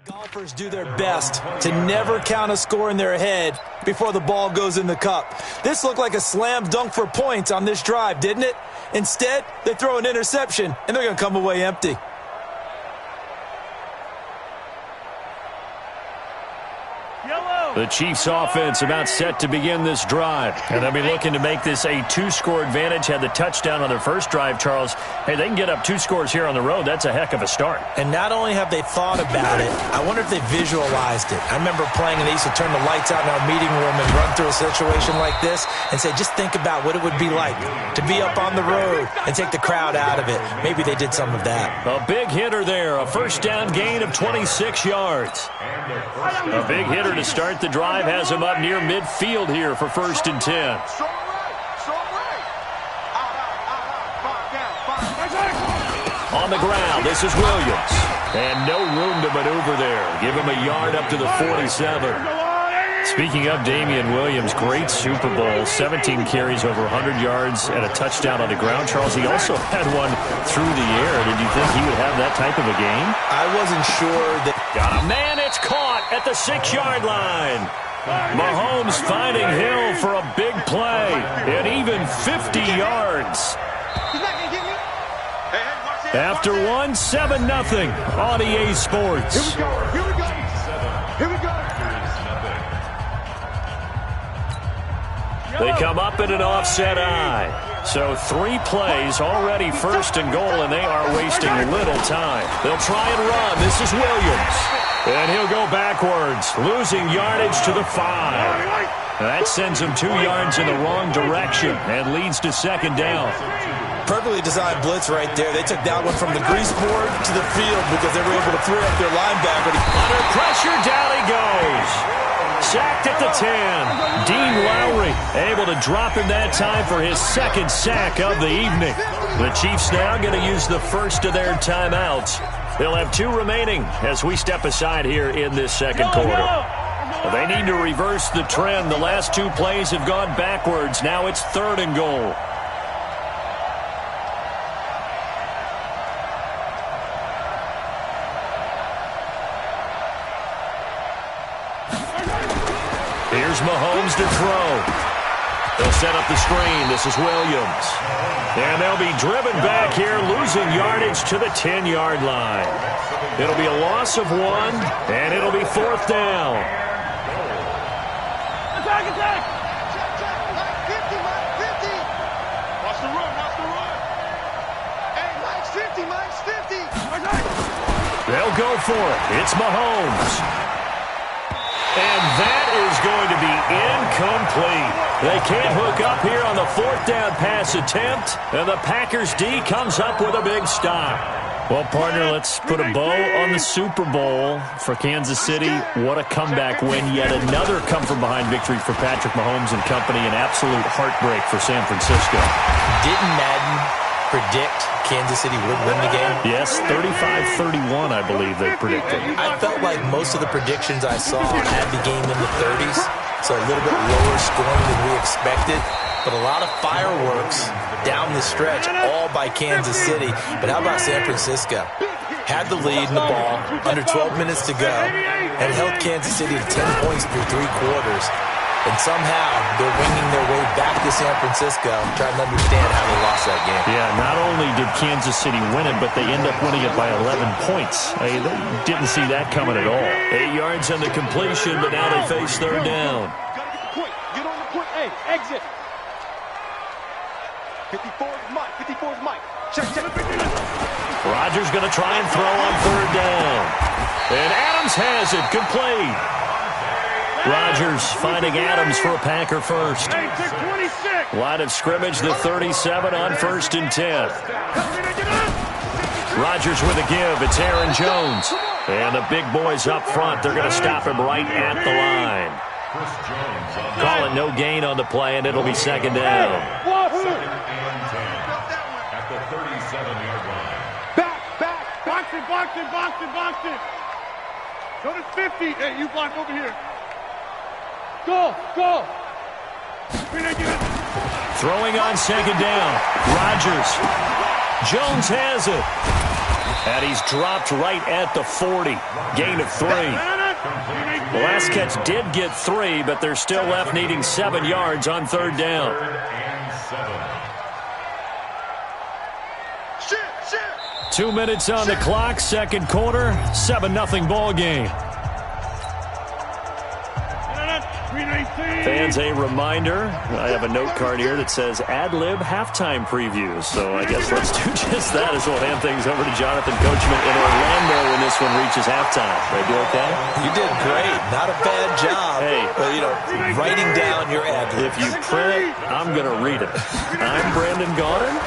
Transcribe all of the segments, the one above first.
Golfers do their best to never count a score in their head before the ball goes in the cup. This looked like a slam dunk for points on this drive, didn't it? Instead, they throw an interception, and they're going to come away empty. The Chiefs offense about set to begin this drive. And they'll be looking to make this a two-score advantage. Had the touchdown on their first drive, Charles. Hey, they can get up 2 scores here on the road. That's a heck of a start. And not only have they thought about it, I wonder if they visualized it. I remember playing, and they used to turn the lights out in our meeting room and run through a situation like this and say, just think about what it would be like to be up on the road and take the crowd out of it. Maybe they did some of that. A big hitter there. A first down gain of 26 yards. A big hitter to start the drive, has him up near midfield here for 1st and 10. On the ground, this is Williams. And no room to maneuver there. Give him a yard up to the 47. Speaking of Damian Williams, great Super Bowl. 17 carries, over 100 yards, and a touchdown on the ground. Charles, he also had one through the air. Did you think he would have that type of a game? I wasn't sure that... Got a man, it's caught at the 6-yard line. Mahomes finding Hill for a big play, and even 50 yards. After one, 7-0 on EA Sports. Here we go. They come up in an offset eye. So 3 plays, already 1st and goal, and they are wasting little time. They'll try and run. This is Williams. And he'll go backwards, losing yardage to the 5. That sends him 2 yards in the wrong direction and leads to 2nd down. Perfectly designed blitz right there. They took that one from the grease board to the field because they were able to free up their linebacker. Under pressure, down he goes. Sacked at the 10. Dean Lowry able to drop him that time for his 2nd sack of the evening. The Chiefs now going to use the first of their timeouts. They'll have 2 remaining as we step aside here in this 2nd quarter. They need to reverse the trend. The last 2 plays have gone backwards. Now it's 3rd and goal. Here's Mahomes to throw. They'll set up the screen. This is Williams. And they'll be driven back here, losing yardage to the 10-yard line. It'll be a loss of 1, and it'll be 4th down. Attack! 50, Mike, 50. Watch the run. Hey, Mike's 50. They'll go for it. It's Mahomes. And that is going to be incomplete. They can't hook up here on the 4th down pass attempt, and the Packers D comes up with a big stop. Well, partner, let's put a bow on the Super Bowl for Kansas City. What a comeback win. Yet another come-from-behind victory for Patrick Mahomes and company. An absolute heartbreak for San Francisco. Didn't Madden predict Kansas City would win the game? Yes, 35-31, I believe they predicted. I felt like most of the predictions I saw had the game in the 30s, so a little bit lower scoring than we expected. But a lot of fireworks down the stretch, all by Kansas City. But how about San Francisco? Had the lead in the ball, under 12 minutes to go, and held Kansas City to 10 points through 3 quarters. And somehow they're winging their way back to San Francisco, trying to understand how they lost that game. Yeah, not only did Kansas City win it, but they end up winning it by 11 points. They didn't see that coming at all. 8 yards on the completion, but now they face 3rd down. Get on the point. Hey, exit. 54 is Mike. Check. Rodgers going to try and throw on 3rd down. And Adams has it, complete. Rodgers finding Adams for a Packer first. Line of scrimmage, the 37 on 1st and 10. Rodgers with a give. It's Aaron Jones. And the big boys up front, they're going to stop him right at the line. Call it no gain on the play, and it'll be 2nd down. At the 37-yard line. Back. Box it. Go to 50. Hey, you block over here. Go. Throwing on 2nd down. Rodgers. Jones has it. And he's dropped right at the 40. Gain of 3. The last catch did get 3, but they're still left needing 7 yards on third down. 2 minutes on the clock, second quarter, 7-0 ball game. Fans, a reminder, I have a note card here that says ad-lib halftime preview. So I guess let's do just that as we'll hand things over to Jonathan Coachman in Orlando when this one reaches halftime. Did I do okay? You did great. Not a bad job. Hey. But, writing down your ad-lib. If you print it, I'm going to read it. I'm Brandon Gaudin.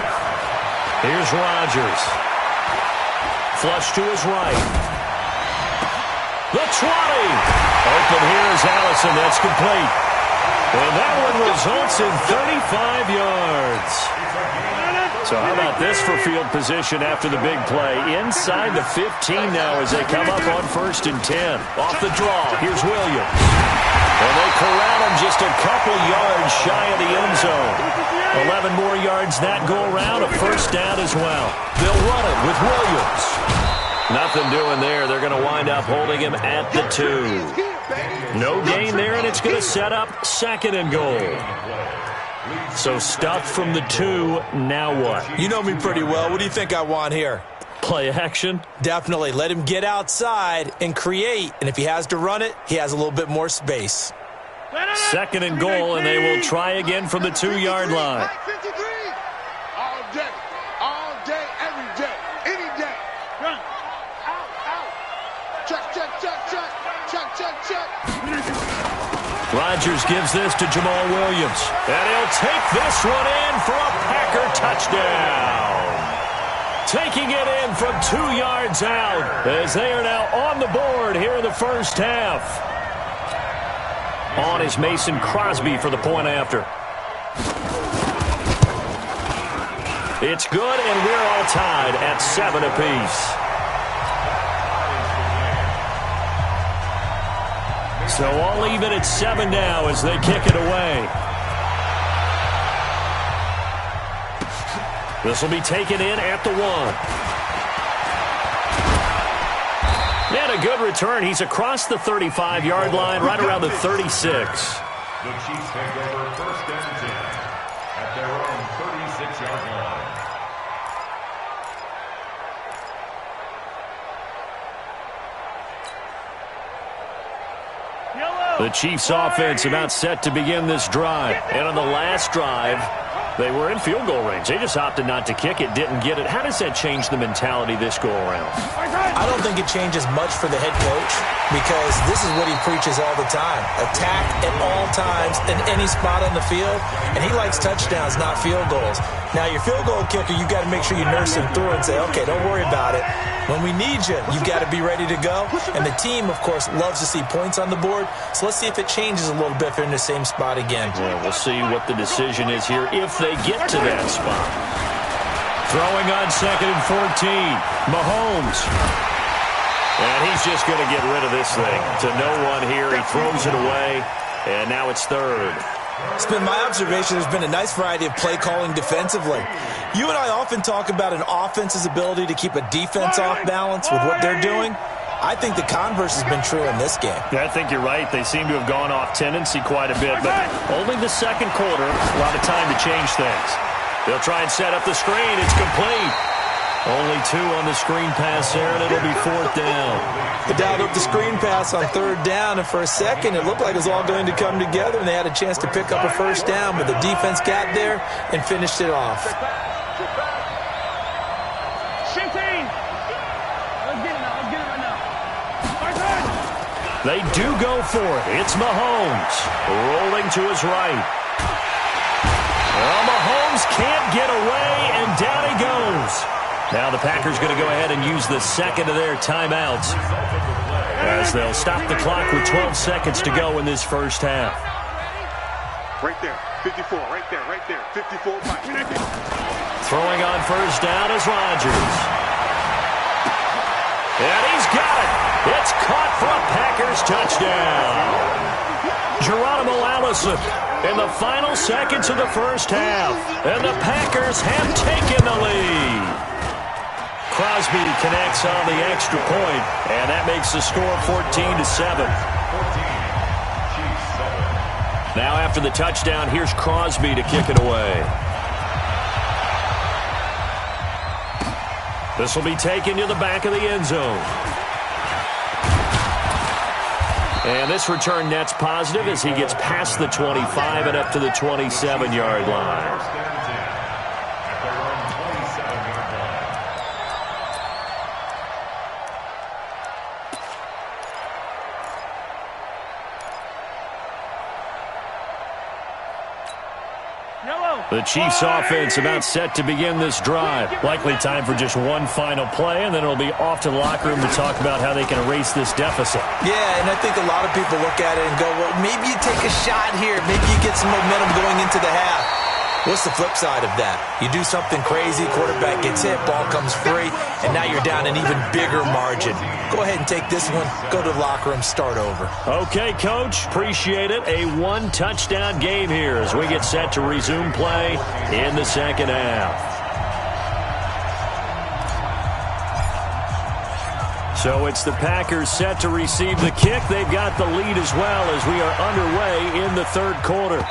Here's Rodgers. Flush to his right. The 20. Open here is Allison. That's complete. And that one results in 35 yards. So how about this for field position after the big play? Inside the 15 now as they come up on 1st and 10. Off the draw, here's Williams. And they corral him just a couple yards shy of the end zone. 11 more yards that go around, a first down as well. They'll run it with Williams. Nothing doing there. They're going to wind up holding him at the 2. No gain there, and it's going to set up 2nd and goal. So stuff from the 2. Now what? You know me pretty well. What do you think I want here? Play action? Definitely. Let him get outside and create. And if he has to run it, he has a little bit more space. 2nd and goal, and they will try again from the 2-yard line. All day, every day, any day. Run. Out. Check. Rodgers gives this to Jamal Williams. And he'll take this one in for a Packer touchdown. Taking it in from 2 yards out as they are now on the board here in the first half. On is Mason Crosby for the point after. It's good, and we're all tied at 7 apiece. So all even at 7 now as they kick it away. This will be taken in at the 1. And a good return. He's across the 35-yard line, right around the 36. The Chiefs take over 1st and 10 at their own 36-yard line. The Chiefs offense about set to begin this drive. And on the last drive, they were in field goal range. They just opted not to kick it, didn't get it. How does that change the mentality this go-around? I don't think it changes much for the head coach because this is what he preaches all the time. Attack at all times in any spot on the field, and he likes touchdowns, not field goals. Now, your field goal kicker, you've got to make sure you nurse him through and say, okay, don't worry about it. When we need you, you've got to be ready to go. And the team, of course, loves to see points on the board. So let's see if it changes a little bit if they're in the same spot again. Well, we'll see what the decision is here if they get to that spot. Throwing on 2nd and 14. Mahomes. And he's just going to get rid of this thing. To no one here. He throws it away. And now it's 3rd. It's been my observation there's been a nice variety of play calling defensively. You and I often talk about an offense's ability to keep a defense off balance with what they're doing. I think the converse has been true in this game. Yeah, I think you're right. They seem to have gone off tendency quite a bit, but only the second quarter, a lot of time to change things. They'll try and set up the screen. It's complete. Only 2 on the screen pass there, and it'll be 4th down. They dialed up the screen pass on 3rd down, and for a second it looked like it was all going to come together, and they had a chance to pick up a first down, but the defense got there and finished it off. They do go for it. It's Mahomes rolling to his right. Well, Mahomes can't get away, and down he goes. Now the Packers going to go ahead and use the 2nd of their timeouts as they'll stop the clock with 12 seconds to go in this first half. Right there, 54, right there, 54. Throwing on first down is Rodgers. And he's got it. It's caught for a Packers touchdown. Geronimo Allison in the final seconds of the first half. And the Packers have taken the lead. Crosby connects on the extra point, and that makes the score 14-7. Now after the touchdown, here's Crosby to kick it away. This will be taken to the back of the end zone. And this return net's positive as he gets past the 25 and up to the 27-yard line. The Chiefs offense about set to begin this drive. Likely time for just one final play, and then it'll be off to the locker room to talk about how they can erase this deficit. Yeah, and I think a lot of people look at it and go, well, maybe you take a shot here. Maybe you get some momentum going into the half. What's the flip side of that? You do something crazy, quarterback gets hit, ball comes free, and now you're down an even bigger margin. Go ahead and take this one, go to the locker room, start over. Okay, Coach, appreciate it. A one-touchdown game here as we get set to resume play in the second half. So it's the Packers set to receive the kick. They've got the lead as well as we are underway in the third quarter.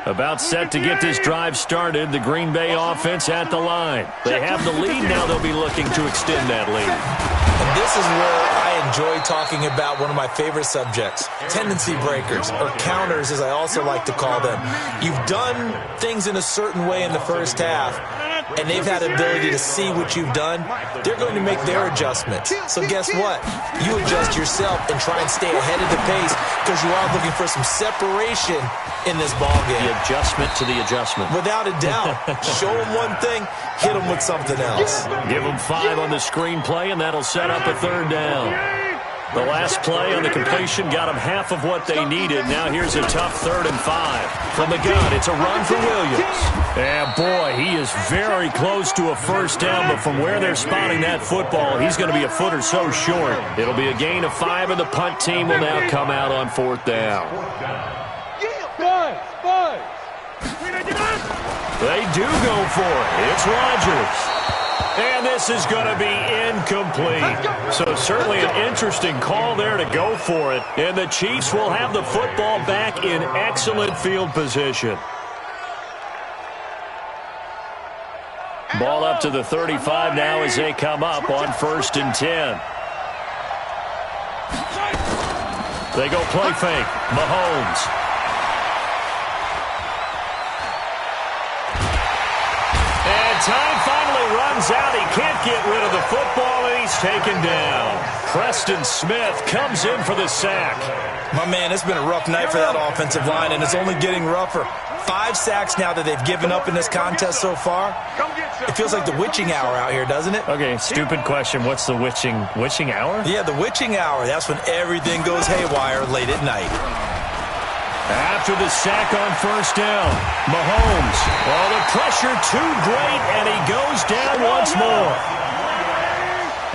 About set to get this drive started, the Green Bay offense at the line. They have the lead, now they'll be looking to extend that lead. And this is where I enjoy talking about one of my favorite subjects, tendency breakers, or counters as I also like to call them. You've done things in a certain way in the first half, and they've had the ability to see what you've done. They're going to make their adjustments. So guess what? You adjust yourself and try and stay ahead of the pace because you are looking for some separation in this ball game. The adjustment to the adjustment. Without a doubt. Show them one thing, hit them with something else. Give them 5 on the screenplay, and that'll set up a third down. The last play on the completion got them half of what they needed. Now here's a tough 3rd and 5. From the gun, it's a run for Williams. And boy, he is very close to a first down, but from where they're spotting that football, he's going to be a foot or so short. It'll be a gain of 5, and the punt team will now come out on 4th down. They do go for it. It's Rodgers. And this is going to be incomplete. So certainly an interesting call there to go for it. And the Chiefs will have the football back in excellent field position. Ball up to the 35 now as they come up on 1st and 10. They go play fake. Mahomes. Time finally runs out. He can't get rid of the football, and he's taken down. Preston Smith comes in for the sack. My man, it's been a rough night for that offensive line, and it's only getting rougher. 5 sacks now that they've given up in this contest so far. It feels like the witching hour out here, doesn't it? Okay, stupid question. What's the witching hour? Yeah, the witching hour. That's when everything goes haywire late at night. After the sack on 1st down, Mahomes. Oh, the pressure too great, and he goes down once more.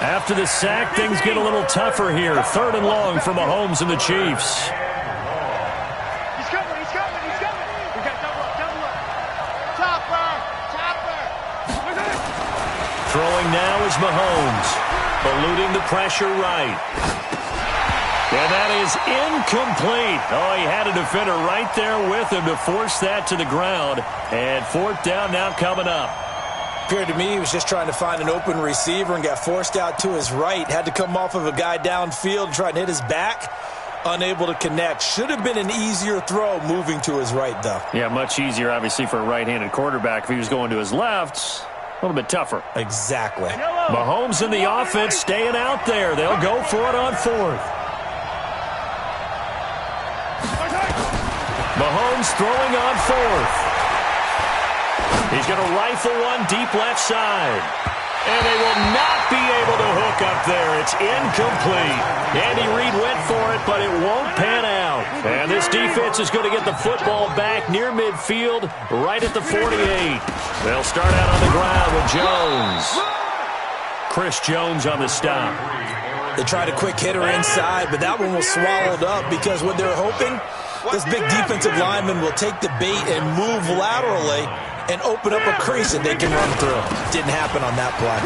After the sack, things get a little tougher here. 3rd and long for Mahomes and the Chiefs. He's coming. We got double up. Chopper. Throwing now is Mahomes. Eluding the pressure right. And that is incomplete. Oh, he had a defender right there with him to force that to the ground. And 4th down now coming up. Appeared to me he was just trying to find an open receiver and got forced out to his right. Had to come off of a guy downfield, try and hit his back. Unable to connect. Should have been an easier throw moving to his right, though. Yeah, much easier, obviously, for a right-handed quarterback. If he was going to his left, a little bit tougher. Exactly. Mahomes and the offense staying out there. They'll go for it on 4th. Mahomes throwing on 4th. He's going to rifle one deep left side. And they will not be able to hook up there. It's incomplete. Andy Reid went for it, but it won't pan out. And this defense is going to get the football back near midfield, right at the 48. They'll start out on the ground with Jones. Chris Jones on the stop. They tried a quick hitter inside, but that one was swallowed up because what they're hoping, this big defensive lineman will take the bait and move laterally and open up a crease that they can run through. Didn't happen on that play.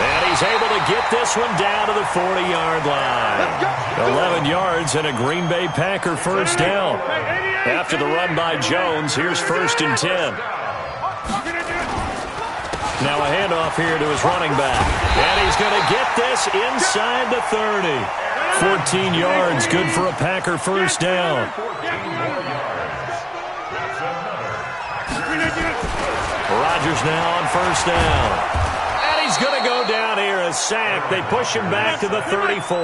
And he's able to get this one down to the 40-yard line. 11 yards and a Green Bay Packer first down. After the run by Jones, here's 1st and 10. Now a handoff here to his running back. And he's going to get this inside the 30. 14 yards, good for a Packer first down. Rodgers now on first down. And he's going to go down here, a sack. They push him back to the 34.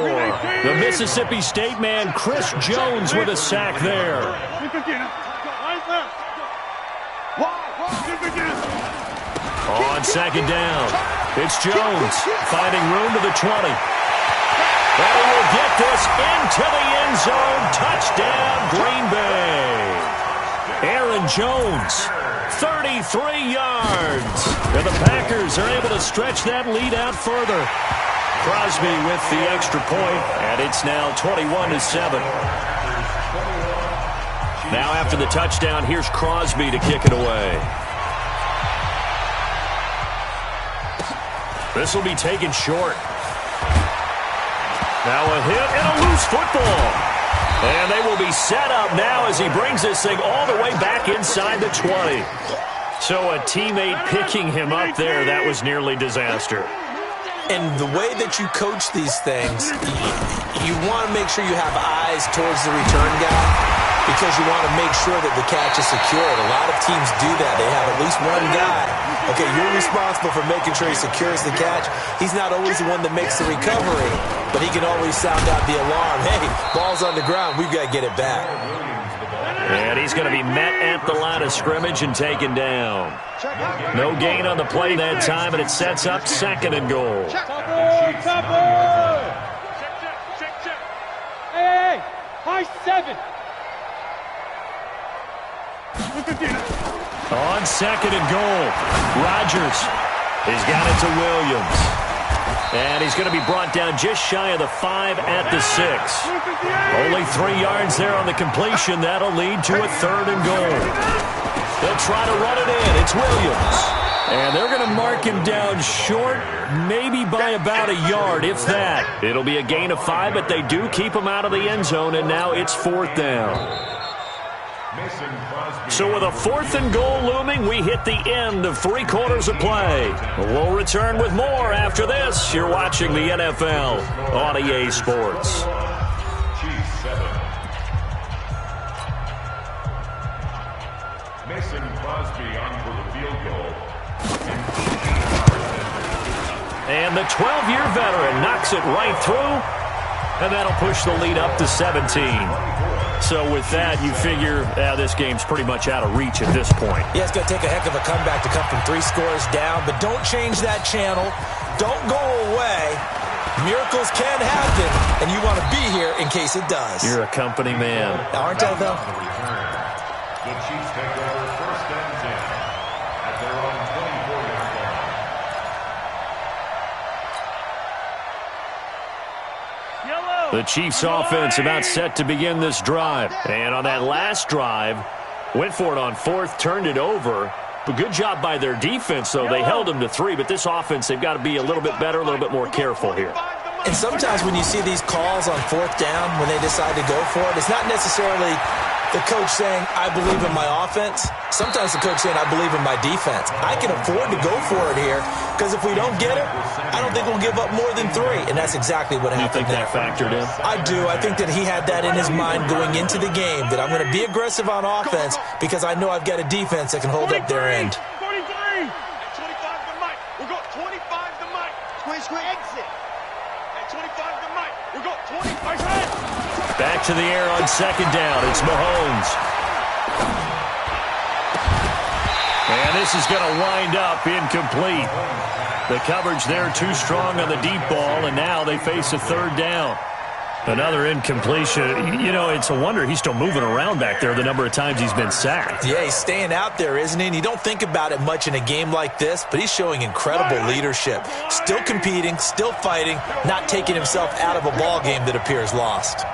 The Mississippi State man, Chris Jones, with a sack there. On second down, it's Jones finding room to the 20. And he will get this into the end zone. Touchdown, Green Bay. Aaron Jones, 33 yards. And the Packers are able to stretch that lead out further. Crosby with the extra point, and it's now 21-7. Now after the touchdown, here's Crosby to kick it away. This will be taken short. Now a hit and a loose football. And they will be set up now as he brings this thing all the way back inside the 20. So a teammate picking him up there, that was nearly disaster. And the way that you coach these things, you want to make sure you have eyes towards the return guy because you want to make sure that the catch is secured. A lot of teams do that. They have at least one guy. Okay, you're responsible for making sure he secures the catch. He's not always the one that makes the recovery, but he can always sound out the alarm. Hey, ball's on the ground. We've got to get it back. And he's going to be met at the line of scrimmage and taken down. No gain on the play that time, and it sets up 2nd and goal. Hey, high 7. On 2nd and goal, Rodgers has got it to Williams. And he's going to be brought down just shy of the 5 at the 6. Only 3 yards there on the completion. That'll lead to a 3rd and goal. They'll try to run it in. It's Williams. And they're going to mark him down short, maybe by about a yard, if that. It'll be a gain of 5, but they do keep him out of the end zone, and now it's 4th down. So with a 4th and goal looming, we hit the end of 3 quarters of play. We'll return with more after this. You're watching the NFL on EA Sports. Mason Crosby on for the field goal. And the 12-year veteran knocks it right through, and that'll push the lead up to 17. So with that, you figure this game's pretty much out of reach at this point. Yeah, it's going to take a heck of a comeback to come from 3 scores down, but don't change that channel. Don't go away. Miracles can happen, and you want to be here in case it does. You're a company man. Aren't I, though? The Chiefs take over 1st and 10 at their own 24-yard line. The Chiefs offense about set to begin this drive. And on that last drive, went for it on 4th, turned it over. But good job by their defense, though. They held them to 3, but this offense, they've got to be a little bit better, a little bit more careful here. And sometimes when you see these calls on 4th down, when they decide to go for it, it's not necessarily the coach saying, I believe in my offense. Sometimes the coach saying, I believe in my defense. I can afford to go for it here because if we don't get it, I don't think we'll give up more than 3. And that's exactly what happened. You think that factored in? I do. I think that he had that in his mind going into the game, that I'm going to be aggressive on offense because I know I've got a defense that can hold up their end. 23! 25 to Mike. We've got 25 to Mike. Square exit. At 25 to Mike. We've got 25. Back to the air on 2nd down. It's Mahomes. And this is going to wind up incomplete. The coverage there too strong on the deep ball, and now they face a 3rd down. Another incompletion. You know, it's a wonder he's still moving around back there the number of times he's been sacked. Yeah, he's staying out there, isn't he? And you don't think about it much in a game like this, but he's showing incredible leadership. Still competing, still fighting, not taking himself out of a ball game that appears lost.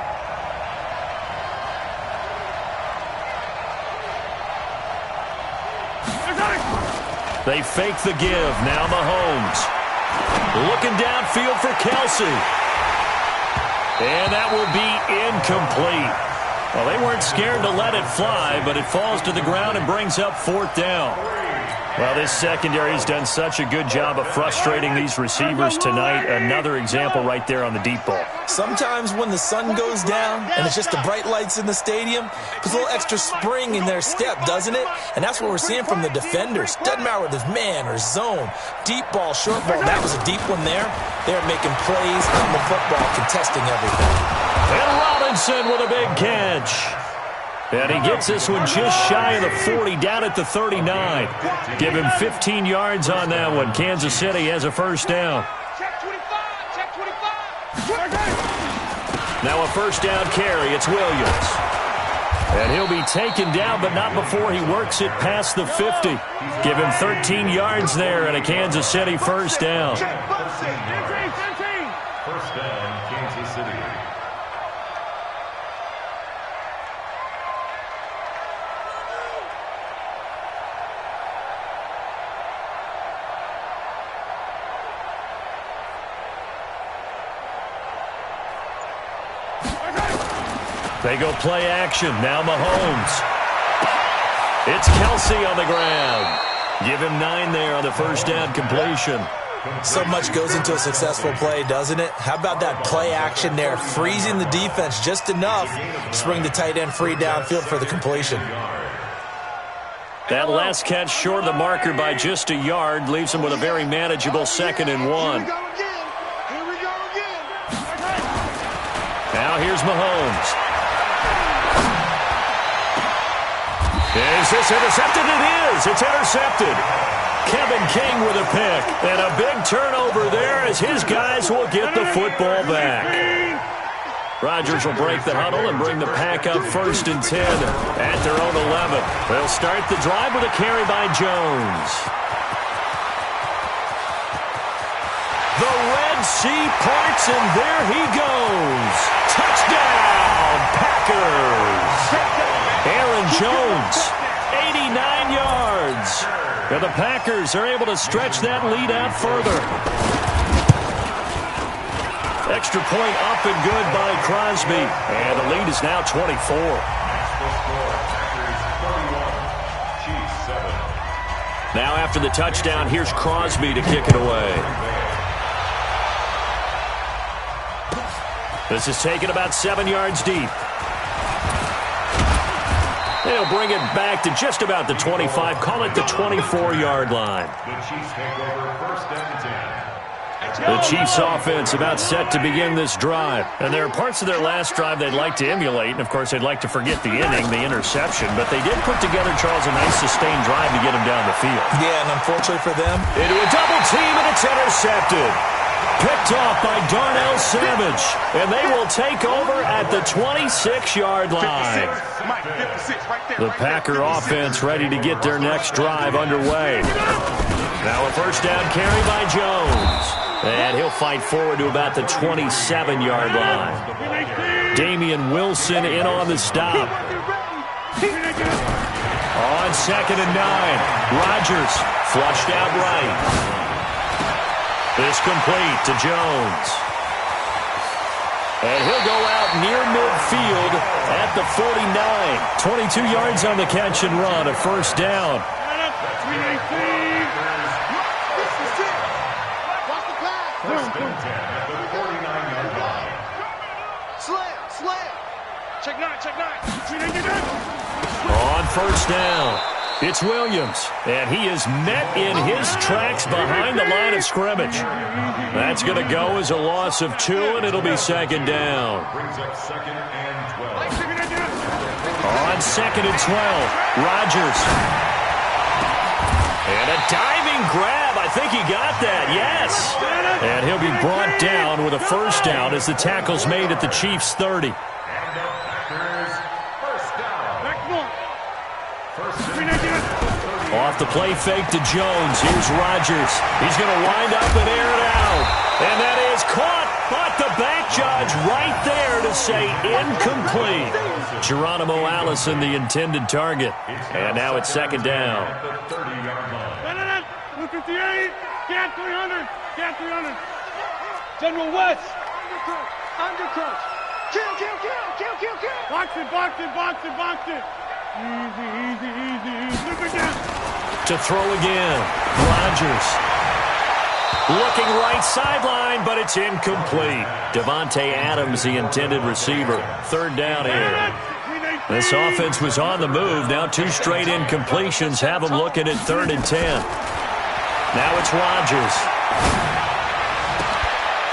They fake the give. Now Mahomes. Looking downfield for Kelsey. And that will be incomplete. Well, they weren't scared to let it fly, but it falls to the ground and brings up 4th down. Well, this secondary has done such a good job of frustrating these receivers tonight. Another example right there on the deep ball. Sometimes when the sun goes down and it's just the bright lights in the stadium, puts a little extra spring in their step, doesn't it? And that's what we're seeing from the defenders. Doesn't matter whether it's man or zone, deep ball, short ball. That was a deep one there. They're making plays on the football, contesting everything. And Robinson with a big catch. And he gets this one just shy of the 40, down at the 39. Give him 15 yards on that one. Kansas City has a first down. Check 25, check 25. Now a first down carry. It's Williams. And he'll be taken down, but not before he works it past the 50. Give him 13 yards there and a Kansas City first down. First down, Kansas City. They go play action. Now Mahomes. It's Kelsey on the ground. Give him 9 there on the first down completion. So much goes into a successful play, doesn't it? How about that play action there, freezing the defense just enough to bring the tight end free downfield for the completion. That last catch short of the marker by just a yard leaves him with a very manageable 2nd and 1. Now here's Mahomes. Is this intercepted? It is. It's intercepted. Kevin King with a pick. And a big turnover there as his guys will get the football back. Rodgers will break the huddle and bring the pack up 1st and 10 at their own 11. They'll start the drive with a carry by Jones. The Red Sea parts, and there he goes. Touchdown, Packers. Aaron Jones, 89 yards. And the Packers are able to stretch that lead out further. Extra point up and good by Crosby. And the lead is now 24. Now after the touchdown, here's Crosby to kick it away. This is taken about 7 yards deep. They'll bring it back to just about the 25. Call it the 24-yard line. The Chiefs take over 1st and 10. The Chiefs offense about set to begin this drive. And there are parts of their last drive they'd like to emulate. And, of course, they'd like to forget the inning, the interception. But they did put together, Charles, a nice sustained drive to get them down the field. Yeah, and unfortunately for them, Into a double team, and it's intercepted. Picked off by Darnell Savage. And they will take over at the 26-yard line. The Packer offense ready to get their next drive underway. Now a first down carry by Jones. And he'll fight forward to about the 27-yard line. Damian Wilson in on the stop. On 2nd and 9. Rodgers flushed out right. This complete to Jones. And he'll go out near midfield at the 49. 22 yards on the catch and run, a first down. First and 10 at the 49-yard line. Slam. Check 9. On first down, it's Williams. And he is met in his tracks behind the line of scrimmage. That's going to go as a loss of 2, and it'll be 2nd down. Brings up 2nd and 12. On 2nd and 12, Rodgers. And a diving grab. I think he got that. Yes. And he'll be brought down with a first down as the tackle's made at the Chiefs' 30. Off the play fake to Jones. Here's Rodgers. He's going to wind up and air it out. And that is caught. But the back judge right there to say incomplete. Geronimo Allison, the intended target. And now it's second down. 258. Cat 300. Cat 300. General West. Undercut. Kill. Box it. Easy. Look again. To throw again. Rodgers. Looking right sideline, but it's incomplete. Devontae Adams, the intended receiver. Third down here. This offense was on the move. Now 2 straight incompletions have them looking at 3rd and 10. Now it's Rodgers.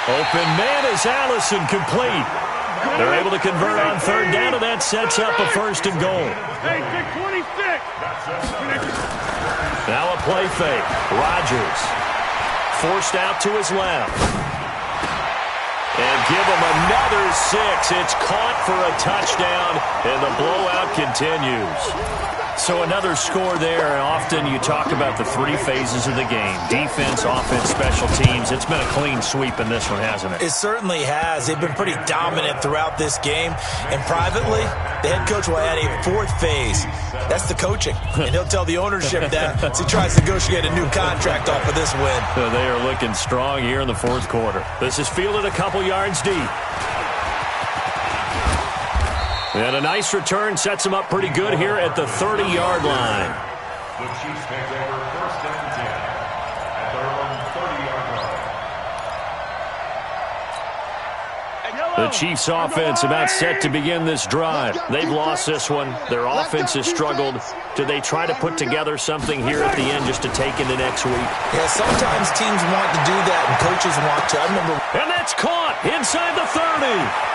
Open man is Allison, complete. They're able to convert on 3rd down, and that sets up a 1st and goal. Hey, 26. Now a play fake. Rodgers forced out to his left. And give him another 6. It's caught for a touchdown, and the blowout continues. So another score there. Often you talk about the 3 phases of the game. Defense, offense, special teams. It's been a clean sweep in this one, hasn't it? It certainly has. They've been pretty dominant throughout this game. And privately, the head coach will add a 4th phase. That's the coaching. And he'll tell the ownership that as he tries to negotiate a new contract off of this win. They are looking strong here in the 4th quarter. This is fielded a couple yards deep. And a nice return sets him up pretty good here at the 30-yard line. The Chiefs take over 1st and 10 at their own 30-yard line. The Chiefs' offense about set to begin this drive. They've lost this one. Their offense has struggled. Do they try to put together something here at the end just to take into next week? Yeah, sometimes teams want to do that and coaches want to. I remember. And that's caught inside the 30.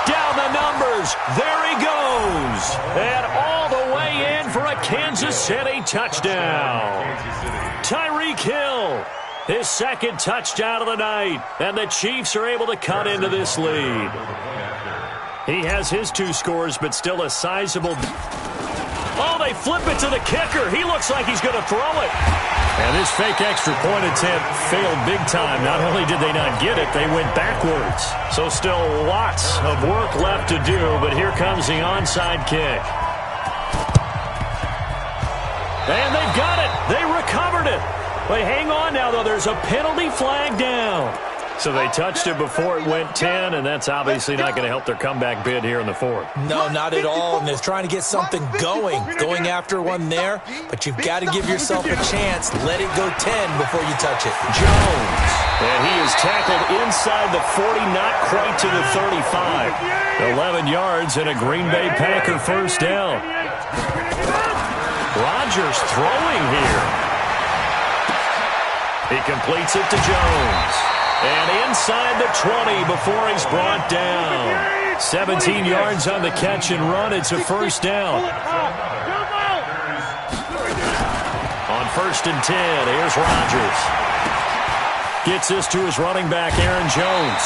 Down the numbers. There he goes. And all the way in for a Kansas City touchdown. Tyreek Hill, his 2nd touchdown of the night. And the Chiefs are able to cut into this lead. He has his 2 scores, but still a sizable. Oh, they flip it to the kicker. He looks like he's going to throw it. And this fake extra point attempt failed big time. Not only did they not get it, they went backwards. So still lots of work left to do, but here comes the onside kick. And they've got it. They recovered it. They hang on now, though. There's a penalty flag down. So they touched it before it went 10, and that's obviously not going to help their comeback bid here in the 4th. No, not at all, and they're trying to get something going after one there, but you've got to give yourself a chance. Let it go 10 before you touch it. Jones, and he is tackled inside the 40, not quite to the 35. 11 yards and a Green Bay Packer 1st down. Rodgers throwing here. He completes it to Jones. And inside the 20 before he's brought down. 17 yards on the catch and run. It's a 1st down. On 1st and 10, here's Rodgers. Gets this to his running back, Aaron Jones.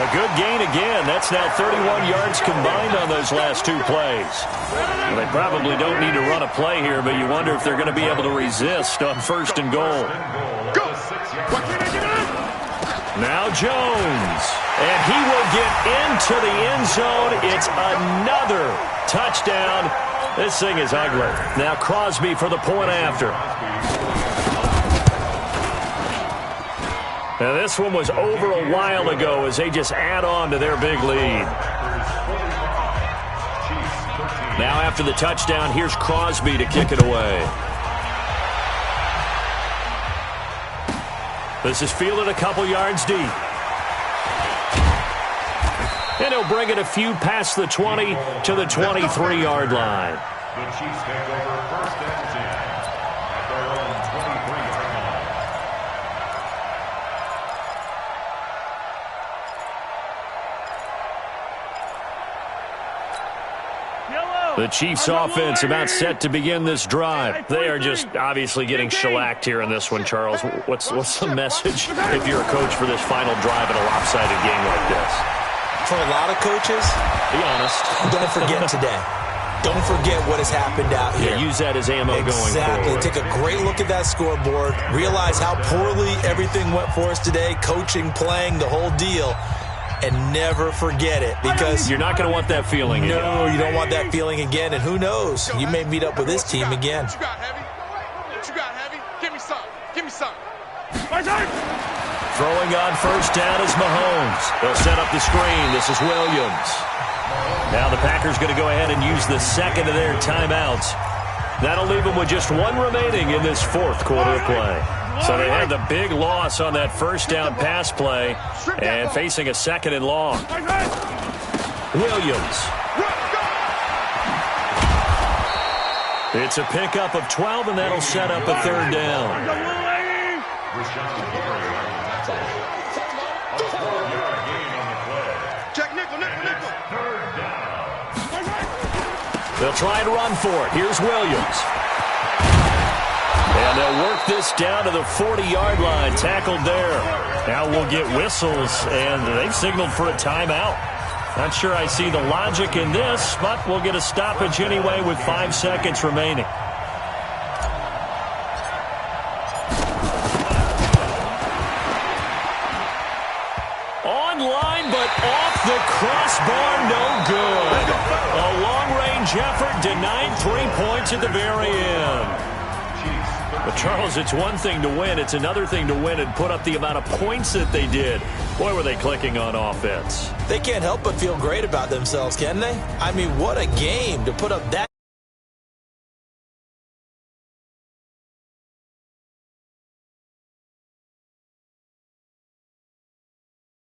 A good gain again. That's now 31 yards combined on those last 2 plays. Well, they probably don't need to run a play here, but you wonder if they're going to be able to resist on 1st and goal. Now Jones, and he will get into the end zone. It's another touchdown. This thing is ugly. Now Crosby for the point after. Now this one was over a while ago as they just add on to their big lead. Now after the touchdown, here's Crosby to kick it away. This is fielded a couple yards deep. And he'll bring it a few past the 20 to the 23-yard line. The Chiefs take over 1st and 10 at their own 23-yard line. Yellow. The Chiefs offense about set to begin this drive. They are just obviously getting shellacked here in this one, Charles. What's the message if you're a coach for this final drive in a lopsided game like this? For a lot of coaches, be honest. Don't forget today. Don't forget what has happened out here. Yeah, use that as ammo going forward. Exactly. Take a great look at that scoreboard. Realize how poorly everything went for us today. Coaching, playing, the whole deal. And never forget it, because you're not going to want that feeling again. No, you don't want that feeling again. And who knows? You may meet up with this team again. What you got, Heavy? What you got, Heavy? Give me some. Give me some. Throwing on first down is Mahomes. They'll set up the screen. This is Williams. Now the Packers going to go ahead and use the second of their timeouts. That'll leave them with just one remaining in this fourth quarter of play. So they had the big loss on that first down pass play and facing a second and long. Williams. It's a pickup of 12, and that'll set up a third down. They'll try and run for it. Here's Williams. And they'll work this down to the 40-yard line, tackled there. Now we'll get whistles, and they've signaled for a timeout. Not sure I see the logic in this, but we'll get a stoppage anyway with 5 seconds remaining. Online, but off the crossbar, no good. A long-range effort denied 3 points at the very end. But, Charles, it's one thing to win. It's another thing to win and put up the amount of points that they did. Boy, were they clicking on offense. They can't help but feel great about themselves, can they? I mean, what a game to put up that.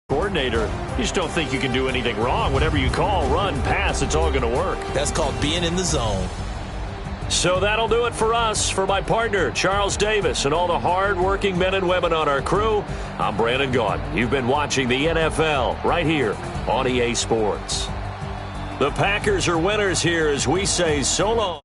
Coordinator, you just don't think you can do anything wrong. Whatever you call, run, pass, it's all going to work. That's called being in the zone. So that'll do it for us. For my partner, Charles Davis, and all the hard-working men and women on our crew, I'm Brandon Gaudin. You've been watching the NFL right here on EA Sports. The Packers are winners here as we say so long.